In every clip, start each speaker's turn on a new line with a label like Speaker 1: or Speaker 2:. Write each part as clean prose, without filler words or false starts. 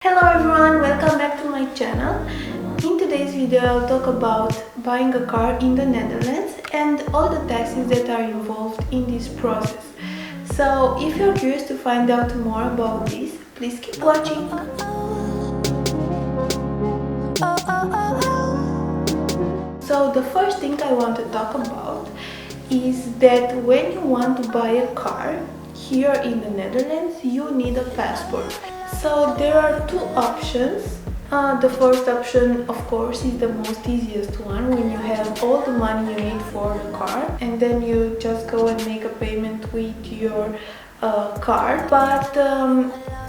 Speaker 1: Hello everyone, welcome back to my channel. In today's video I'll talk about buying a car in the Netherlands and all the taxes that are involved in this process. So if you're curious to find out more about this, please keep watching. So the first thing I want to talk about is that when you want to buy a car here in the Netherlands, you need a passport. So there are two options. The first option, of course, is the most easiest one, when you have all the money you need for the car and then you just go and make a payment with your card. But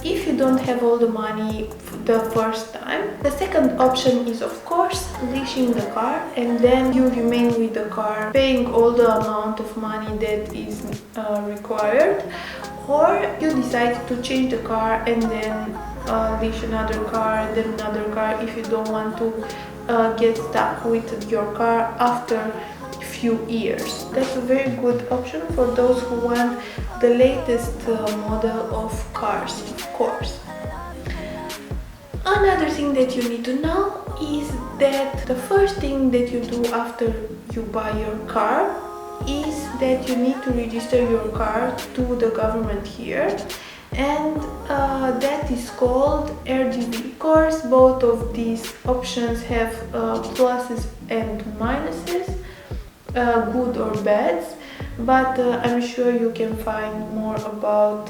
Speaker 1: if you don't have all the money the first time, the second option is, of course, leasing the car, and then you remain with the car paying all the amount of money that is required. Or you decide to change the car and then lease another car and then another car if you don't want to get stuck with your car after a few years. That's a very good option for those who want the latest model of cars, of course. Another thing that you need to know is that the first thing that you do after you buy your car is that you need to register your car to the government here, and that is called RGB. Of course, both of these options have pluses and minuses, good or bad, but I'm sure you can find more about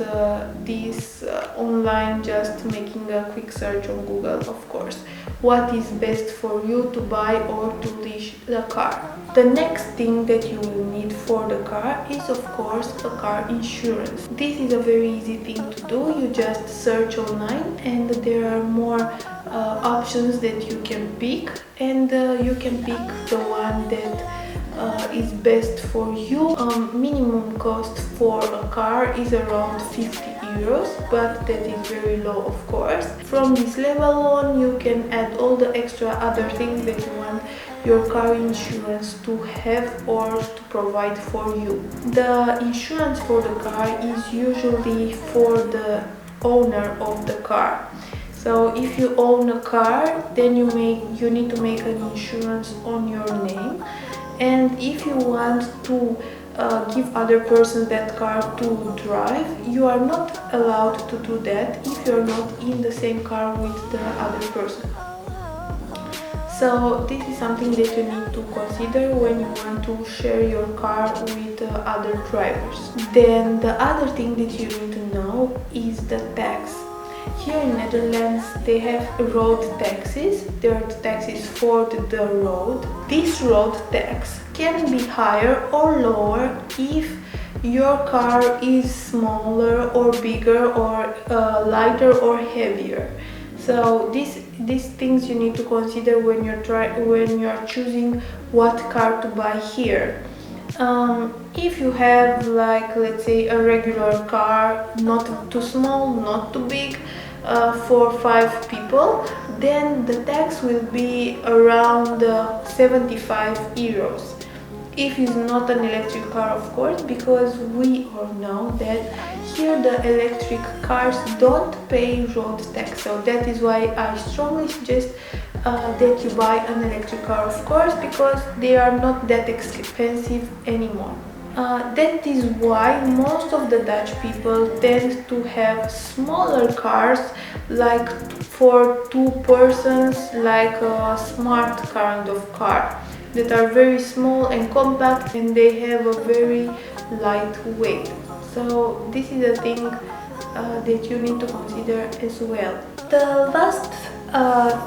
Speaker 1: this online, just making a quick search on Google, of course, what is best for you to buy or to lease the car. The next thing that you will need for the car is, of course, a car insurance. This is a very easy thing to do. You just search online and there are more options that you can pick, and you can pick the one that is best for you. Minimum cost for a car is around 50 euros, but that is very low, of course. From this level on, you can add all the extra other things that you want your car insurance to have or to provide for you. The insurance for the car is usually for the owner of the car. So if you own a car, then you need to make an insurance on your name. And if you want to give other persons that car to drive, you are not allowed to do that if you are not in the same car with the other person. So this is something that you need to consider when you want to share your car with other drivers. Then the other thing that you need to know is the tax. Here in Netherlands they have road taxes. There are taxes for the road. This road tax can be higher or lower if your car is smaller or bigger or lighter or heavier. So these things you need to consider when you're choosing what car to buy here. If you have, like, let's say, a regular car, not too small, not too big, for 5 people, then the tax will be around 75 euros. If it's not an electric car, of course, because we all know that here the electric cars don't pay road tax. So that is why I strongly suggest that you buy an electric car, of course, because they are not that expensive anymore. That is why most of the Dutch people tend to have smaller cars, like for 2 persons, like a smart kind of car, that are very small and compact, and they have a very light weight. So this is a thing that you need to consider as well. The last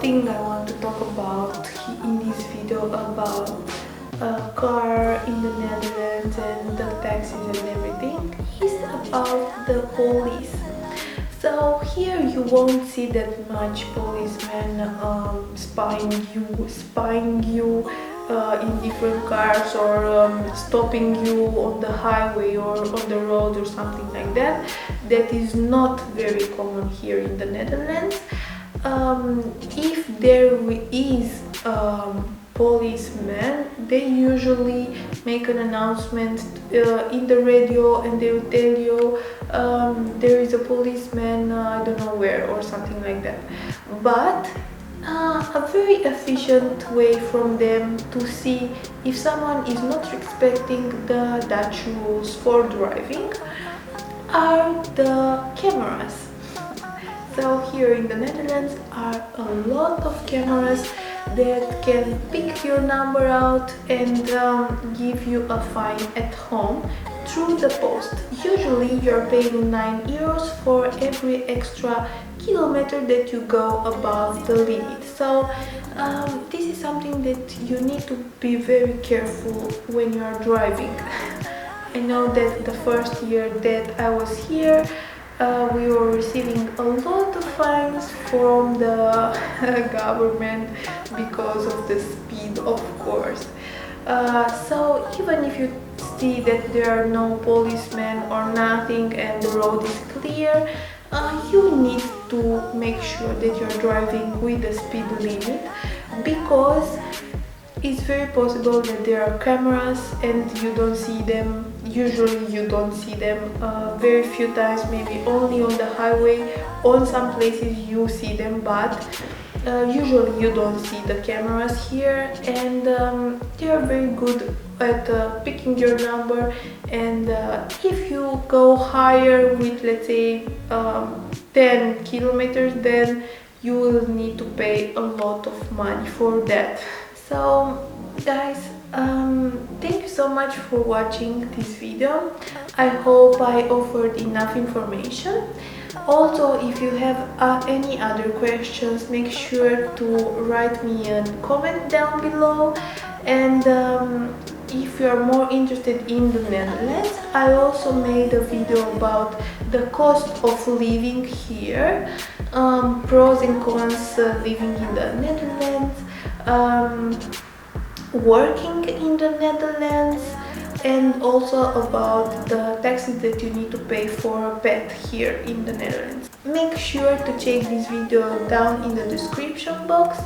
Speaker 1: thing I want to talk about in this video about car in the Netherlands and the taxes and everything is about the police. So here you won't see that much policemen spying you in different cars, or stopping you on the highway or on the road or something like that. That is not very common here in the Netherlands. If there is policemen, they usually make an announcement in the radio, and they will tell you there is a policeman, I don't know where, or something like that. But a very efficient way from them to see if someone is not respecting the Dutch rules for driving are the cameras. So here in the Netherlands are a lot of cameras that can pick your number out and give you a fine at home through the post. Usually you're paying 9 euros for every extra kilometer that you go above the limit. So this is something that you need to be very careful when you are driving. I know that the first year that I was here, we were receiving a lot of fines from the government because of the speed, of course. So even if you see that there are no policemen or nothing and the road is clear, you need to make sure that you're driving with the speed limit, because it's very possible that there are cameras and you don't see them. Usually you don't see them, very few times, maybe only on the highway. On some places you see them, but usually you don't see the cameras here, and they are very good at picking your number. And if you go higher with, let's say, 10 kilometers, then you will need to pay a lot of money for that. So guys, thank you so much for watching this video. I hope I offered enough information. Also, if you have any other questions, make sure to write me a comment down below. And if you are more interested in the Netherlands, I also made a video about the cost of living here, pros and cons living in the Netherlands, working in the Netherlands, and also about the taxes that you need to pay for a pet here in the Netherlands. Make sure to check this video down in the description box.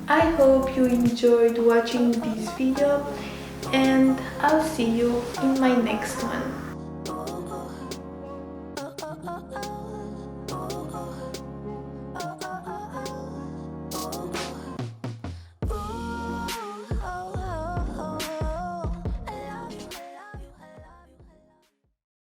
Speaker 1: I hope you enjoyed watching this video, and I'll see you in my next one.